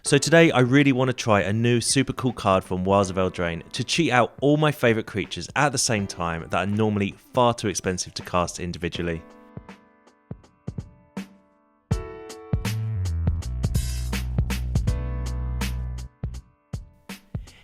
So today I really want to try a new super cool card from Wilds of Eldraine to cheat out all my favourite creatures at the same time that are normally far too expensive to cast individually.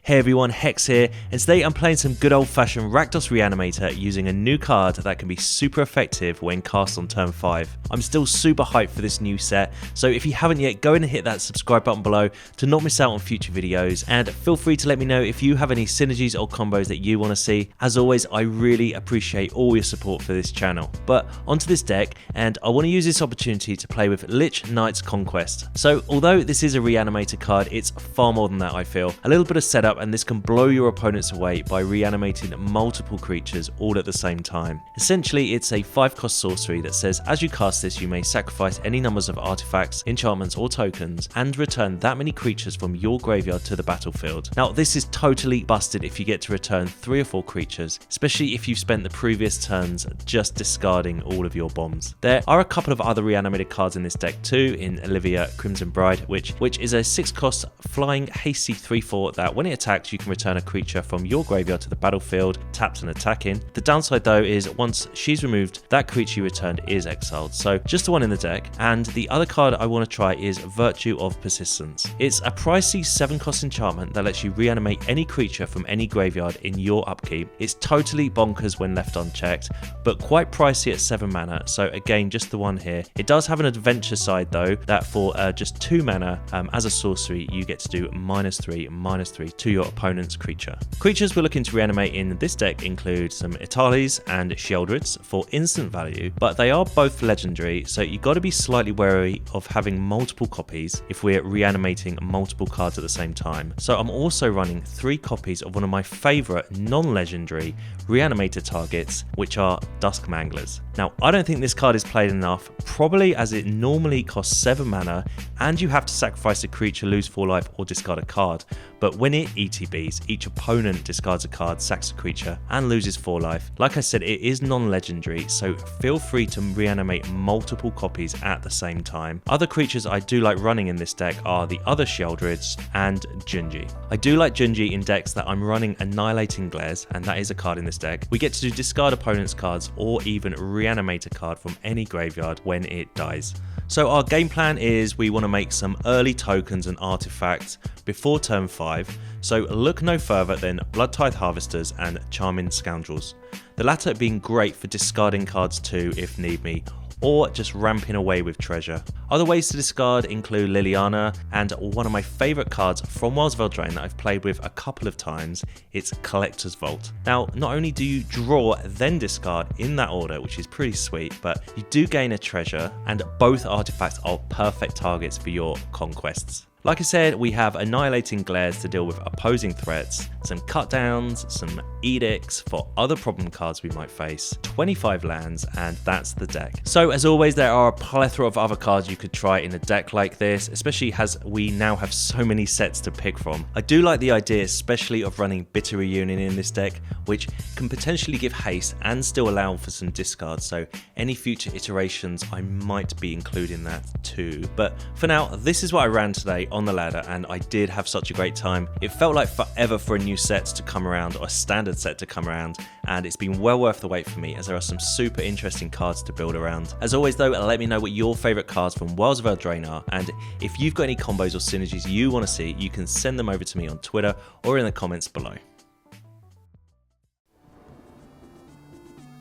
Hey everyone, Hex here, and today I'm playing some good old fashioned Rakdos Reanimator using a new card that can be super effective when cast on turn 5. I'm still super hyped for this new set, so if you haven't yet, go in and hit that subscribe button below to not miss out on future videos, and feel free to let me know if you have any synergies or combos that you want to see. As always, I really appreciate all your support for this channel. But onto this deck, and I want to use this opportunity to play with Lich-Knights Conquest. So although this is a Reanimator card, it's far more than that. I feel a little bit of setup, and this can blow your opponents away by reanimating multiple creatures all at the same time. Essentially, it's a 5-cost sorcery that says as you cast this, you may sacrifice any numbers of artifacts, enchantments or tokens and return that many creatures from your graveyard to the battlefield. Now this is totally busted if you get to return 3 or 4 creatures, especially if you've spent the previous turns just discarding all of your bombs. There are a couple of other reanimated cards in this deck too, in Olivia, Crimson Bride, which is a 6-cost flying hasty 3/4 that when it attacks you can return a creature from your graveyard to the battlefield, tapped and attacking. The downside though is once she's removed, that creature you returned is exiled. So just the one in the deck. And the other card I want to try is Virtue of Persistence. It's a pricey 7-cost enchantment that lets you reanimate any creature from any graveyard in your upkeep. It's totally bonkers when left unchecked, but quite pricey at 7 mana. So again, just the one here. It does have an adventure side though, that for just 2 mana as a sorcery, you get to do -3/-3 to your opponent's creature. Creatures we're looking to reanimate in this deck include some Etalis and Sheoldreds for instant value, but they are both legendary, so you've got to be slightly wary of having multiple copies if we're reanimating multiple cards at the same time. So I'm also running 3 copies of one of my favourite non-legendary reanimator targets, which are Dusk Manglers. Now I don't think this card is played enough, probably as it normally costs 7 mana and you have to sacrifice a creature, lose 4 life or discard a card, but when it ETBs, each opponent discards a card, sacks a creature and loses 4 life. Like I said, it is non-legendary, so feel free to reanimate multiple copies at the same time. Other creatures I do like running in this deck are the other Sheoldreds and Junji. I do like Junji in decks that I'm running Annihilating Glares, and that is a card in this deck. We get to discard opponent's cards or even reanimate a card from any graveyard when it dies. So our game plan is we want to make some early tokens and artifacts before turn 5, so look no further than Bloodtithe Harvesters and Charming Scoundrels. The latter being great for discarding cards too if need be, or just ramping away with treasure. Other ways to discard include Liliana, and one of my favourite cards from Wilds of Eldraine that I've played with a couple of times, it's Collector's Vault. Now, not only do you draw then discard in that order, which is pretty sweet, but you do gain a treasure, and both artifacts are perfect targets for your conquests. Like I said, we have Annihilating Glares to deal with opposing threats, some cut downs, some edicts for other problem cards we might face, 25 lands, and that's the deck. So as always, there are a plethora of other cards you could try in a deck like this, especially as we now have so many sets to pick from. I do like the idea especially of running Bitter Reunion in this deck, which can potentially give haste and still allow for some discards, so any future iterations I might be including that too. But for now, this is what I ran today on the ladder, and I did have such a great time. It felt like forever for a new set to come around, or a standard set to come around, and it's been well worth the wait for me as there are some super interesting cards to build around. As always though, let me know what your favourite cards from Wilds of Eldraine are, and if you've got any combos or synergies you want to see, you can send them over to me on Twitter or in the comments below.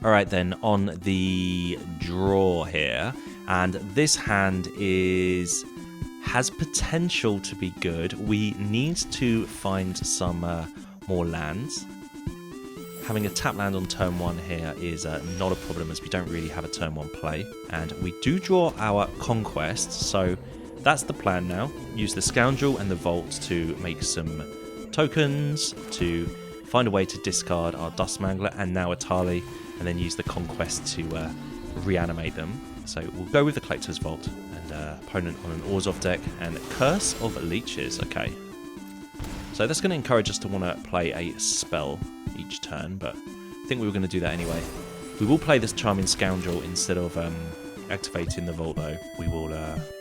Alright then, on the draw here, and this hand has potential to be good. We need to find some more lands. Having a tap land on turn 1 here is not a problem, as we don't really have a turn 1 play. And we do draw our conquest, so that's the plan now. Use the Scoundrel and the Vault to make some tokens, to find a way to discard our Dusk Mangler and now Etali, and then use the conquest to reanimate them. So we'll go with the Collector's Vault and opponent on an Orzhov deck and Curse of Leeches. Okay, so that's going to encourage us to want to play a spell each turn, but I think we were going to do that anyway. We will play this Charming Scoundrel instead of activating the vault though, we will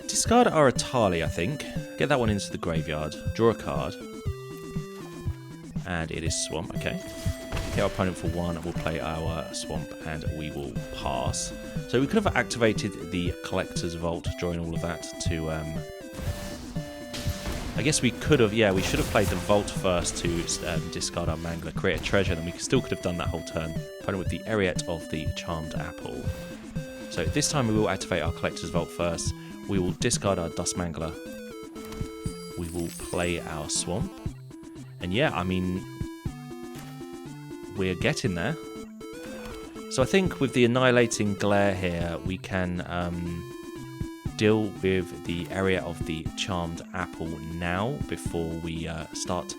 discard our Etali, I think. Get that one into the graveyard. Draw a card. And it is Swamp, okay. Hit our opponent for 1, we'll play our Swamp and we will pass. So we could have activated the Collector's Vault during all of that to... I guess we could have, yeah, we should have played the Vault first to discard our Mangler, create a treasure, then we still could have done that whole turn. Opponent with the Edict of the Charmed Apple. So this time we will activate our Collector's Vault first. We will discard our Dusk Mangler. We will play our Swamp. And yeah, I mean, we're getting there. So I think with the Annihilating Glare here, we can deal with the area of the Charmed Apple now before we start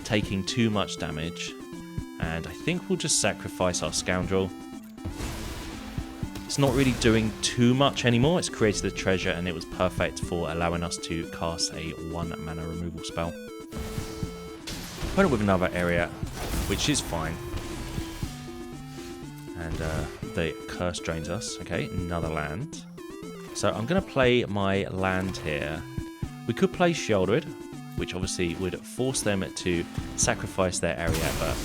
taking too much damage. And I think we'll just sacrifice our Scoundrel. It's not really doing too much anymore. It's created a treasure and it was perfect for allowing us to cast a 1-mana removal spell. Opponent with another area, which is fine. And the curse drains us. Okay, another land. So I'm going to play my land here. We could play Sheoldred, which obviously would force them to sacrifice their area, but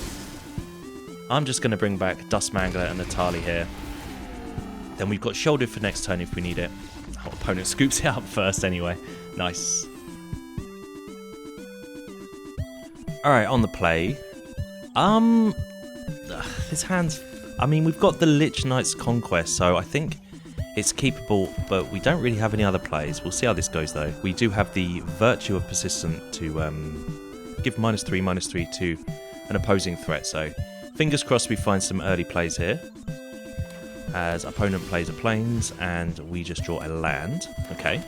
I'm just going to bring back Dusk Mangler and Etali here. Then we've got Sheoldred for next turn if we need it. Our opponent scoops it up first anyway. Nice. Alright, on the play. This hand's... I mean, we've got the Lich-Knights Conquest, so I think it's keepable, but we don't really have any other plays. We'll see how this goes, though. We do have the Virtue of Persistent to give -3/-3 to an opposing threat, so fingers crossed we find some early plays here. As opponent plays a Plains, and we just draw a land. Okay.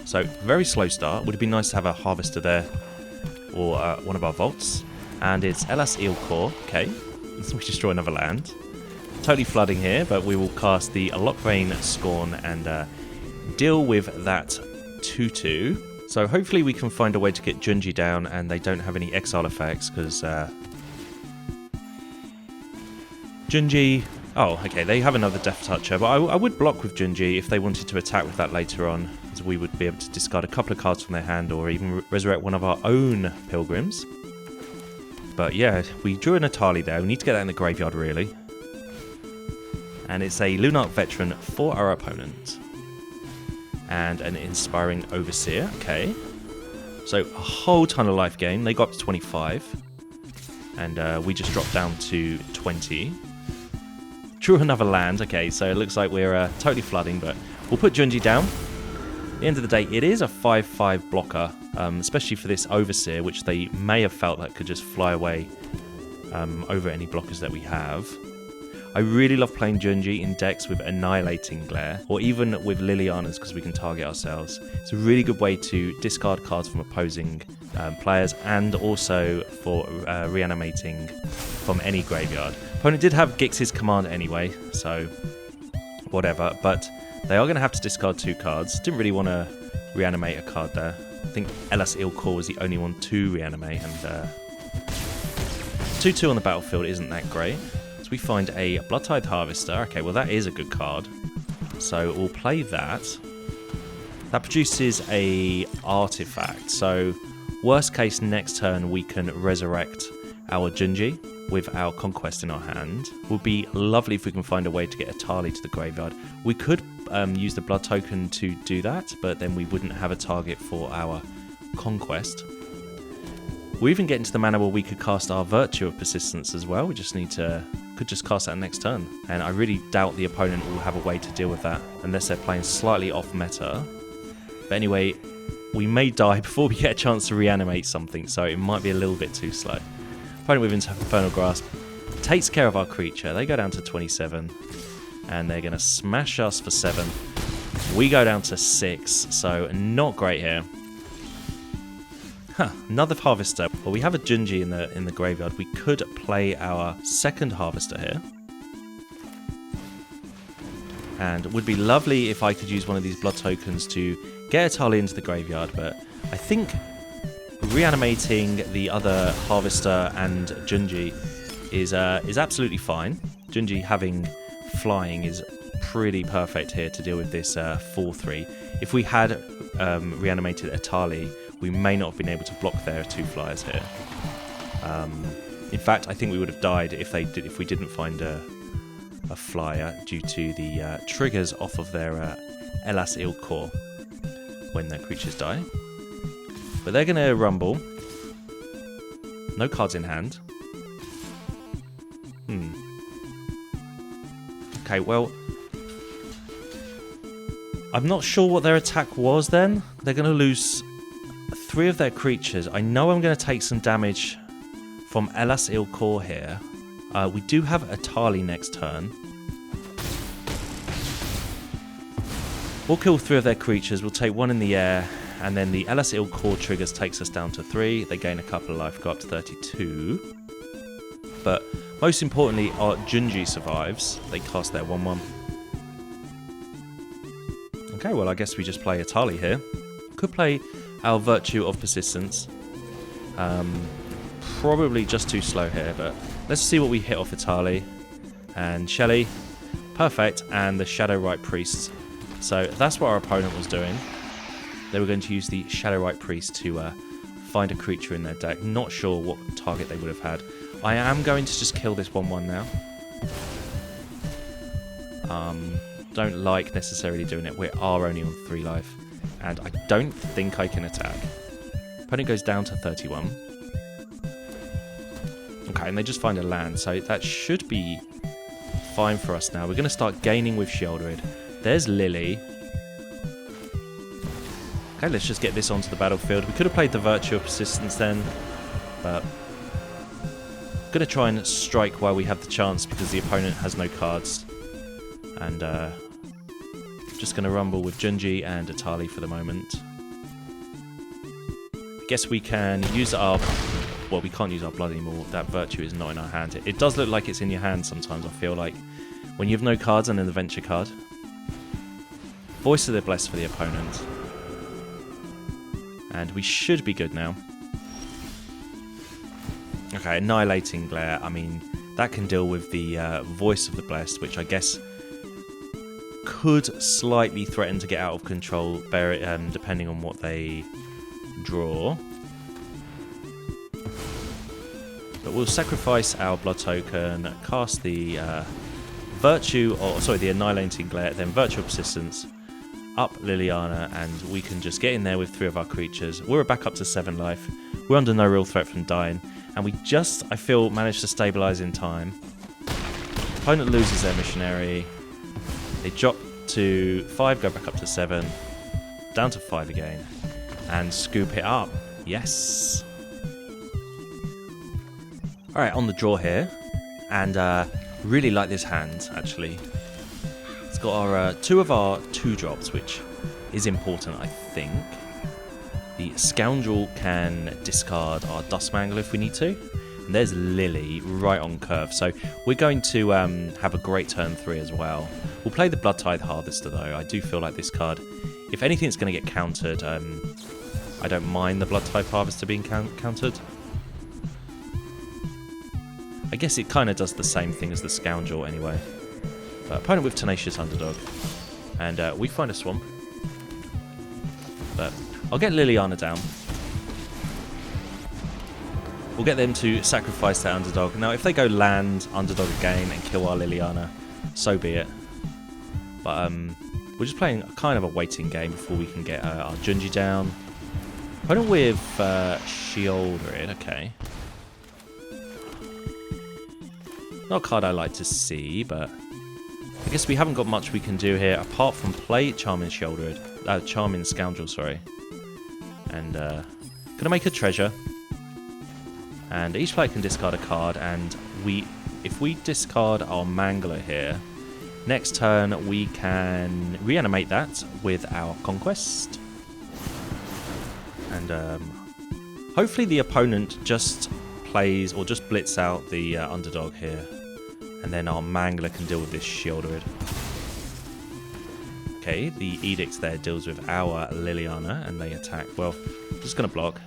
So, very slow start. Would have been nice to have a Harvester there, or one of our Vaults. And it's Elas Eelcore. Okay. We just draw another land. Totally flooding here, but we will cast the Lockrain Scorn and deal with that 2/2. So hopefully we can find a way to get Junji down and they don't have any exile effects, because Junji... Oh, okay, they have another Death Toucher, but I would block with Junji if they wanted to attack with that later on, as we would be able to discard a couple of cards from their hand or even resurrect one of our own Pilgrims. But yeah, we drew an Etali there. We need to get that in the graveyard, really. And it's a Lunarch Veteran for our opponent. And an Inspiring Overseer. Okay. So a whole ton of life gain. They got up to 25. And we just dropped down to 20. Drew another land. Okay, so it looks like we're totally flooding, but we'll put Junji down. At the end of the day, it is a 5/5 blocker, especially for this Overseer, which they may have felt that could just fly away over any blockers that we have. I really love playing Junji in decks with Annihilating Glare, or even with Lilianas, because we can target ourselves. It's a really good way to discard cards from opposing players, and also for reanimating from any graveyard. Opponent did have Gix's command anyway, so whatever, but they are going to have to discard 2 cards. Didn't really want to reanimate a card there. I think Elas Eelcore was the only one to reanimate, and 2/2 on the battlefield isn't that great. So we find a Bloodtithe Harvester. Okay, well that is a good card. So we'll play that. That produces a artifact. So worst case, next turn we can resurrect our Junji with our Conquest in our hand. Would be lovely if we can find a way to get Etali to the graveyard. We could use the blood token to do that, but then we wouldn't have a target for our Conquest. We even get into the manner where we could cast our Virtue of Persistence as well. We just need to... could just cast that next turn. And I really doubt the opponent will have a way to deal with that, unless they're playing slightly off meta. But anyway, we may die before we get a chance to reanimate something, so it might be a little bit too slow. Opponent with Infernal Grasp takes care of our creature. They go down to 27, and they're going to smash us for 7. We go down to 6, so not great here. Huh, another Harvester. Well, we have a Junji in the graveyard. We could play our second Harvester here. And it would be lovely if I could use one of these blood tokens to get Etali into the graveyard, but I think reanimating the other Harvester and Junji is absolutely fine. Junji having flying is pretty perfect here to deal with this 4-3. If we had reanimated Etali, we may not have been able to block their 2 flyers here. In fact, I think we would have died if we didn't find a flyer due to the triggers off of their Elas Ilkor when their creatures die. But they're going to rumble. No cards in hand. Okay, well, I'm not sure what their attack was then. They're going to lose 3 of their creatures. I know I'm going to take some damage from Elas Ilkor here. We do have Etali next turn. We'll kill 3 of their creatures. We'll take 1 in the air. And then the Elas Ilkor triggers takes us down to 3. They gain a couple of life, go up to 32. But most importantly, our Junji survives. They cast their 1-1. Okay, well, I guess we just play Etali here. Could play our Virtue of Persistence. Probably just too slow here, but let's see what we hit off Etali. And Shelly, perfect, and the Shadowrite Priest. So that's what our opponent was doing. They were going to use the Shadowrite Priest to find a creature in their deck. Not sure what target they would have had. I am going to just kill this 1-1 now. Don't like necessarily doing it. We are only on 3 life. And I don't think I can attack. Opponent goes down to 31. Okay, and they just find a land. So that should be fine for us now. We're going to start gaining with Sheoldred. There's Lily. Okay, let's just get this onto the battlefield. We could have played the Virtue of Persistence then, but I'm going to try and strike while we have the chance because the opponent has no cards. And just going to rumble with Junji and Etali for the moment. I guess we can use our... Well, we can't use our blood anymore. That Virtue is not in our hand. It does look like it's in your hand sometimes, I feel like. When you have no cards and then the Venture card. Voice of the Blessed for the opponent. And we should be good now. Okay, Annihilating Glare. I mean, that can deal with the Voice of the Blessed, which I guess could slightly threaten to get out of control, depending on what they draw. But we'll sacrifice our blood token, cast the the Annihilating Glare, then Virtue of Persistence, up Liliana, and we can just get in there with 3 of our creatures. We're back up to 7 life. We're under no real threat from dying, and we just, I feel, managed to stabilise in time. Opponent loses their missionary. They drop to 5, go back up to 7, down to 5 again, and scoop it up. Yes. Alright, on the draw here, and really like this hand, actually. It's got our 2 of our 2-drops, which is important, I think. The Scoundrel can discard our Dusk Mangler if we need to. And there's Lily right on curve. So we're going to have a great turn 3 as well. We'll play the Bloodtithe Harvester, though. I do feel like this card, if anything's going to get countered, I don't mind the Bloodtithe Harvester being countered. I guess it kind of does the same thing as the Scoundrel anyway. Opponent with Tenacious Underdog. And we find a swamp. But I'll get Liliana down. We'll get them to sacrifice their Underdog. Now, if they go land, Underdog again, and kill our Liliana, so be it. But we're just playing kind of a waiting game before we can get our Junji down. Opponent with Sheoldred, okay. Not a card I like to see, but I guess we haven't got much we can do here apart from play Charming Scoundrel, sorry. And gonna make a treasure. And each player can discard a card, and if we discard our Mangler here, next turn we can reanimate that with our Conquest. And hopefully the opponent just plays or just blitz out the Underdog here. And then our Mangler can deal with this Sheoldred. Okay, the Edict there deals with our Liliana, and they attack. Well, just going to block.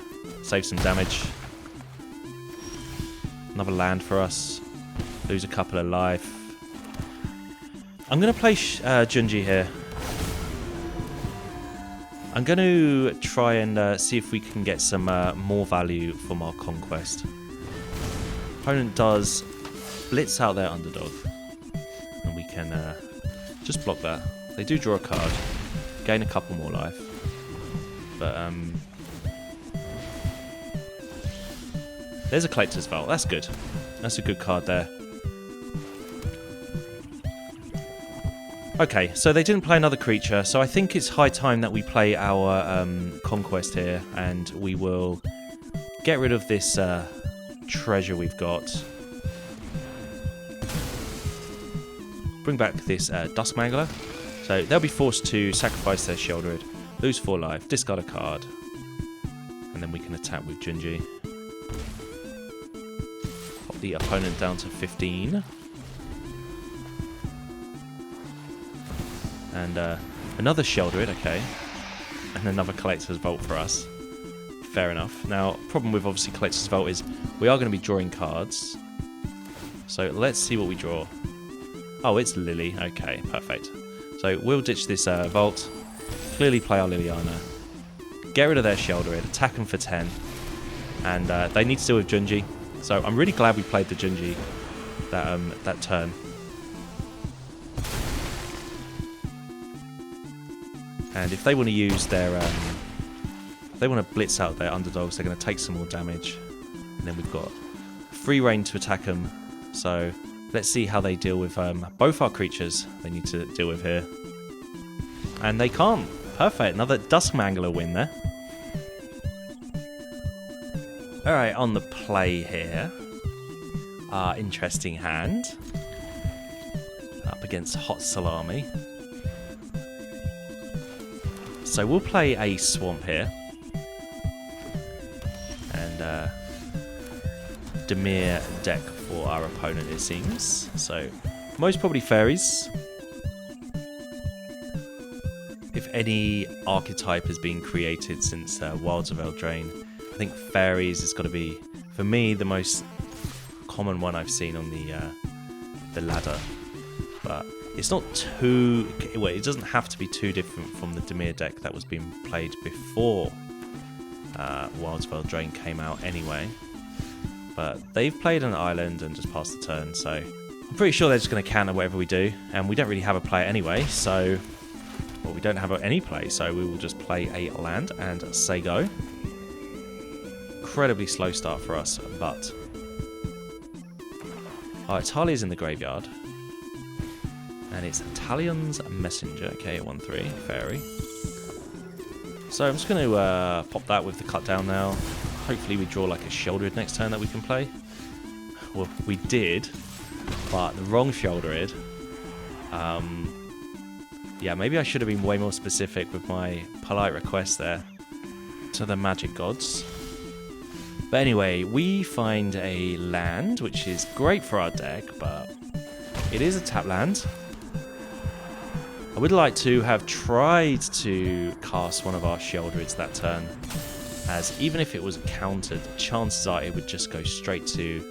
Save some damage. Another land for us. Lose a couple of life. I'm going to play Junji here. I'm going to try and see if we can get some more value from our conquest. Opponent does blitz out their underdog. And we can just block that. They do draw a card. Gain a couple more life. But, there's a Collector's Vault. That's good. That's a good card there. Okay, so they didn't play another creature, so I think it's high time that we play our conquest here, and we will get rid of this treasure we've got. Bring back this Dusk Mangler. So they'll be forced to sacrifice their Sheoldred, lose 4 life, discard a card, and then we can attack with Junji. Pop the opponent down to 15. And another Sheoldred, okay. And another Collector's Vault for us. Fair enough. Now, problem with obviously Collector's Vault is we are going to be drawing cards. So let's see what we draw. Oh, it's Lily. Okay, perfect. So we'll ditch this Vault. Clearly play our Liliana. Get rid of their Sheoldred. Attack them for 10. And they need to deal with Junji. So I'm really glad we played the Junji that turn. And if they want to use their, if they want to blitz out their underdogs, they're going to take some more damage. And then we've got free reign to attack them. So let's see how they deal with both our creatures they need to deal with here. And they can't. Perfect. Another Dusk Mangler win there. Alright, on the play here. Interesting hand. Up against Hot Salami. So we'll play a Swamp here. And Dimir deck for our opponent, it seems. So most probably Faeries. If any archetype has been created since Wilds of Eldraine, I think Faeries has got to be, for me, the most common one I've seen on the ladder. But it's not too... Well, it doesn't have to be too different from the Dimir deck that was being played before Wilds of Eldraine came out anyway. But they've played an island and just passed the turn, so I'm pretty sure they're just going to counter whatever we do. And we don't really have a player anyway, so... Well, we don't have any play, so we will just play a land and say go. Incredibly slow start for us, but... Etali is in the graveyard. And it's Italian's Messenger. Okay, 1/3, Fairy. So I'm just going to pop that with the cut down now. Hopefully we draw like a Sheoldred next turn that we can play. Well, we did, but the wrong Sheoldred. Yeah, maybe I should have been way more specific with my polite request there to the magic gods. But anyway, we find a land, which is great for our deck, but it is a tap land. I would like to have tried to cast one of our Sheoldreds that turn, as even if it was countered, chances are it would just go straight to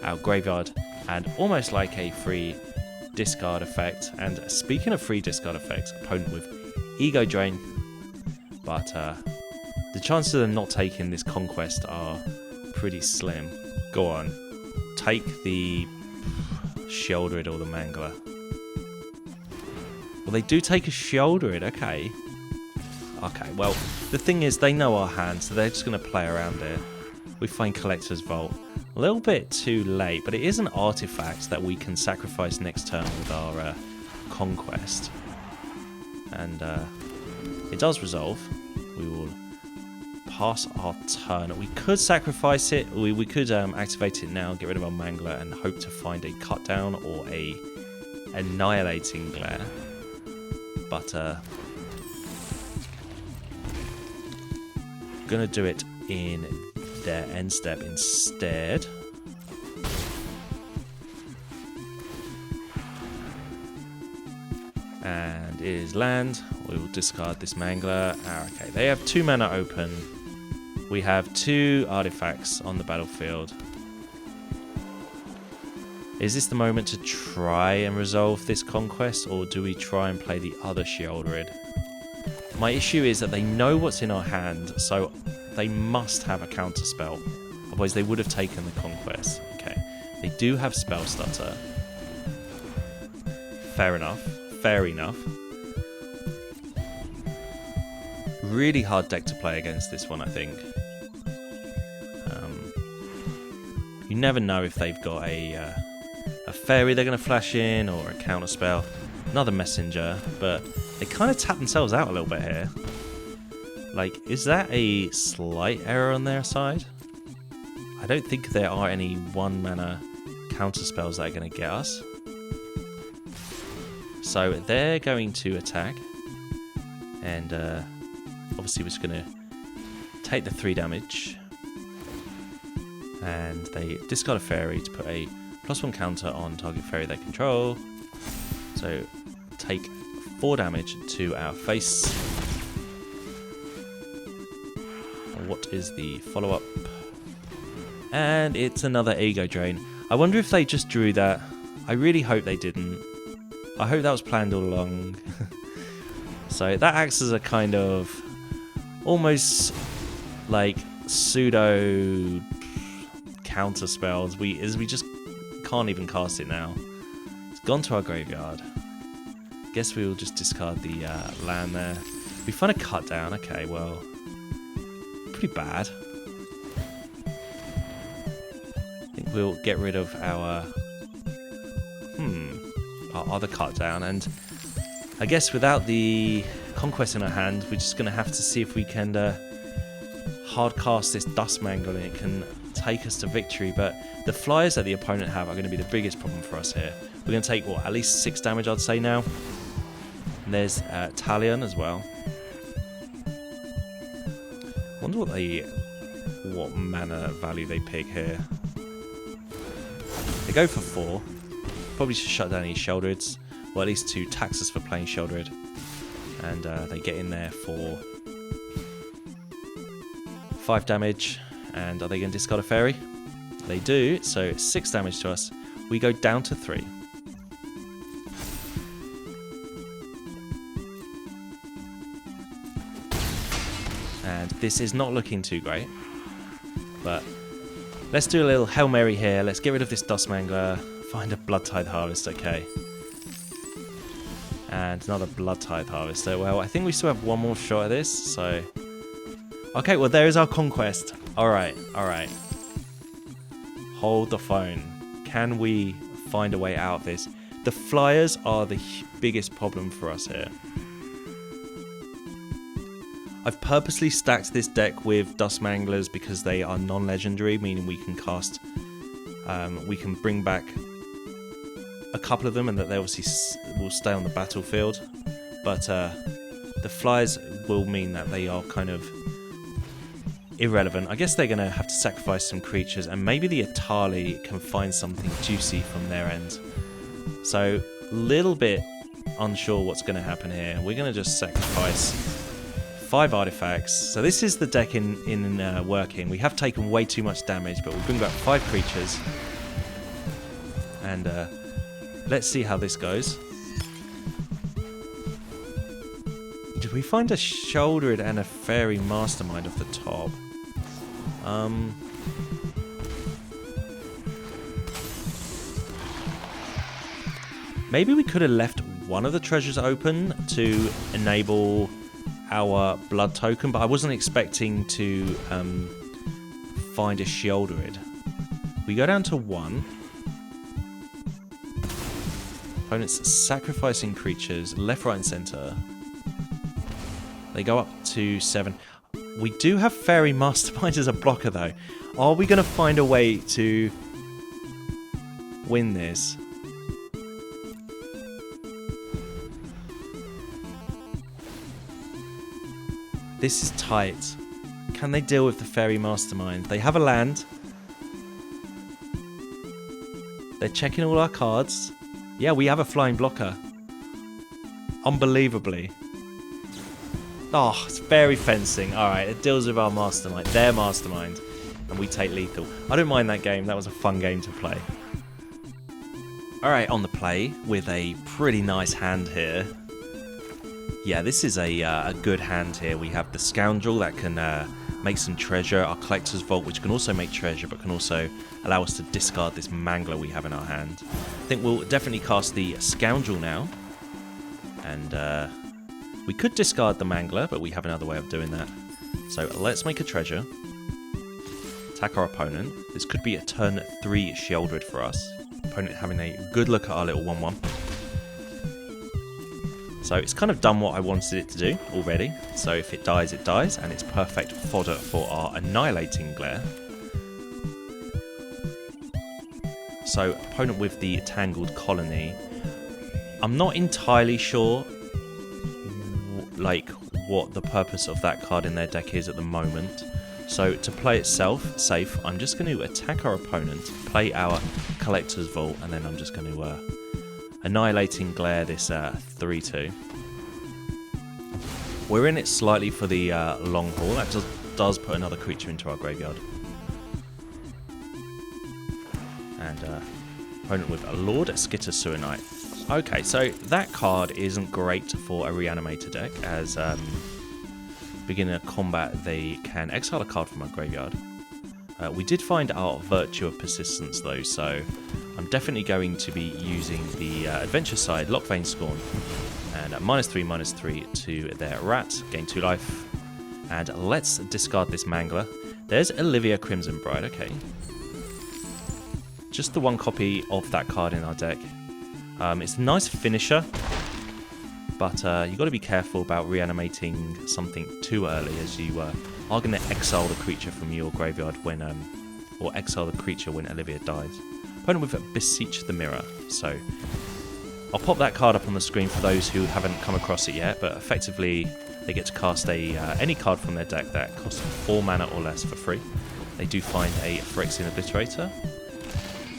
our graveyard, and almost like a free discard effect. And speaking of free discard effects, opponent with Ego Drain, but the chances of them not taking this conquest are pretty slim. Go on, take the Sheoldred or the Mangler. Well, they do take a Sheoldred, okay. Okay, well, the thing is, they know our hand, so they're just going to play around it. We find Collector's Vault. A little bit too late, but it is an artifact that we can sacrifice next turn with our conquest. And it does resolve. We will pass our turn. We could sacrifice it. We could activate it now, get rid of our Mangler, and hope to find a cut down or a Annihilating Glare. But gonna do it in their end step instead. And it is land. We will discard this Mangler. Okay, they have 2 mana open. We have 2 artifacts on the battlefield. Is this the moment to try and resolve this conquest, or do we try and play the other Sheoldred? My issue is that they know what's in our hand, so they must have a counter spell. Otherwise they would have taken the conquest. Okay. They do have Spell Stutter. Fair enough. Fair enough. Really hard deck to play against this one, I think. You never know if they've got a fairy they're going to flash in, or a counter spell. Another messenger, but they kind of tap themselves out a little bit here. Like, is that a slight error on their side? I don't think there are any 1-mana counter spells that are going to get us. So they're going to attack. And obviously we're just going to take the 3 damage. And they discard a fairy to put a +1 counter on target fairy they control. So take 4 damage to our face. What is the follow-up? And it's another ego drain. I wonder if they just drew that. I really hope they didn't. I hope that was planned all along. So that acts as a kind of almost like pseudo counter spells. We just can't even cast it now. It's gone to our graveyard. Guess we will just discard the land there. We find a cut down. Okay, well, pretty bad. I think we'll get rid of our other cut down, and I guess without the conquest in our hand, we're just going to have to see if we can hard cast this Dusk Mangler and it can take us to victory. But the flyers that the opponent have are going to be the biggest problem for us here. We're going to take, what, at least 6 damage, I'd say now. And there's Talion as well. I wonder what mana value they pick here. They go for 4. Probably should shut down these Sheoldreds, or at least to tax us for playing Sheoldred. And they get in there for 5 damage. And are they going to discard a fairy? They do, so 6 damage to us. We go down to 3. And this is not looking too great. But let's do a little Hail Mary here. Let's get rid of this Dusk Mangler. Find a Bloodtithe Harvester, okay. And another Bloodtithe Harvester. Well, I think we still have one more shot at this, so... Okay, well, there is our conquest. Alright, alright. Hold the phone. Can we find a way out of this? The flyers are the biggest problem for us here. I've purposely stacked this deck with Dusk Manglers because they are non-legendary, meaning we can cast... we can bring back a couple of them, and that they obviously will stay on the battlefield. But the flyers will mean that they are kind of irrelevant. I guess they're going to have to sacrifice some creatures, and maybe the Etali can find something juicy from their end. So, a little bit unsure what's going to happen here. We're going to just sacrifice 5 artifacts. So this is the deck in working. We have taken way too much damage, but we'll bring back 5 creatures. And let's see how this goes. Did we find a Sheoldred and a Fairy Mastermind off the top? Maybe we could have left one of the treasures open to enable our blood token, but I wasn't expecting to find a Sheoldred. We go down to 1. Opponents sacrificing creatures left, right, and center. They go up to 7. We do have Fairy Mastermind as a blocker, though. Are we going to find a way to win this? This is tight. Can they deal with the Fairy Mastermind? They have a land. They're checking all our cards. Yeah, we have a flying blocker. Unbelievably. Oh, it's Fairy Fencing. Alright, it deals with our Mastermind. Their Mastermind. And we take lethal. I don't mind that game. That was a fun game to play. Alright, on the play with a pretty nice hand here. Yeah, this is a good hand here. We have the Scoundrel that can make some treasure, our Collector's Vault, which can also make treasure, but can also allow us to discard this Mangler we have in our hand. I think we'll definitely cast the Scoundrel now. And we could discard the Mangler, but we have another way of doing that. So let's make a treasure. Attack our opponent. This could be a turn 3 Sheoldred for us. Opponent having a good look at our little 1-1. So it's kind of done what I wanted it to do already. So if it dies, it dies, and it's perfect fodder for our Annihilating Glare. So opponent with the Tangled Colony. I'm not entirely sure like what the purpose of that card in their deck is at the moment. So to play it safe, I'm just going to attack our opponent, play our Collector's Vault, and then I'm just going to Annihilating Glare this 3-2. We're in it slightly for the long haul. That does put another creature into our graveyard. And opponent with a Lord Skitter Sewer Knight. Okay, so that card isn't great for a Reanimator deck, as beginning a combat they can exile a card from our graveyard. We did find our Virtue of Persistence though, so I'm definitely going to be using the Adventure side, Lockvein Scorn, and -3/-3 to their rat, gain 2 life, and let's discard this Mangler. There's Olivia Crimson Bride, okay. Just the one copy of that card in our deck. It's a nice finisher, but you've got to be careful about reanimating something too early, as you are going to exile the creature from your graveyard when, or exile the creature when Olivia dies. Opponent with Beseech the Mirror. So I'll pop that card up on the screen for those who haven't come across it yet, but effectively they get to cast any card from their deck that costs 4 mana or less for free. They do find a Phyrexian Obliterator,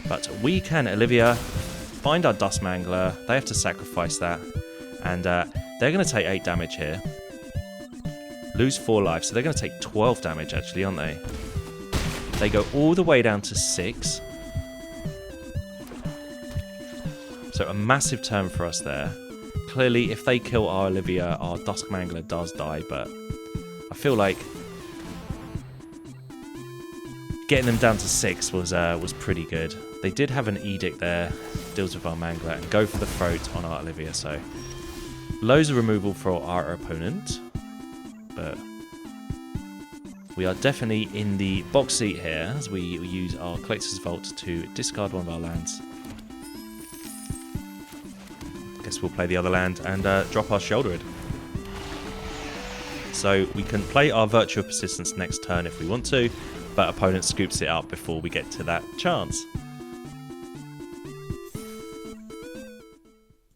but we can Olivia, find our Dusk Mangler, they have to sacrifice that, and they're going to take 8 damage here. Lose 4 life, so they're going to take 12 damage actually, aren't they? They go all the way down to 6. So a massive turn for us there. Clearly, if they kill our Olivia, our Dusk Mangler does die, but I feel like getting them down to 6 was pretty good. They did have an Edict there, deals with our Mangler, and go for the throat on our Olivia, so loads of removal for our opponent, but we are definitely in the box seat here as we use our Collector's Vault to discard one of our lands. Guess we'll play the other land and drop our Sheoldred. So we can play our Virtue of Persistence next turn if we want to, but opponent scoops it up before we get to that chance.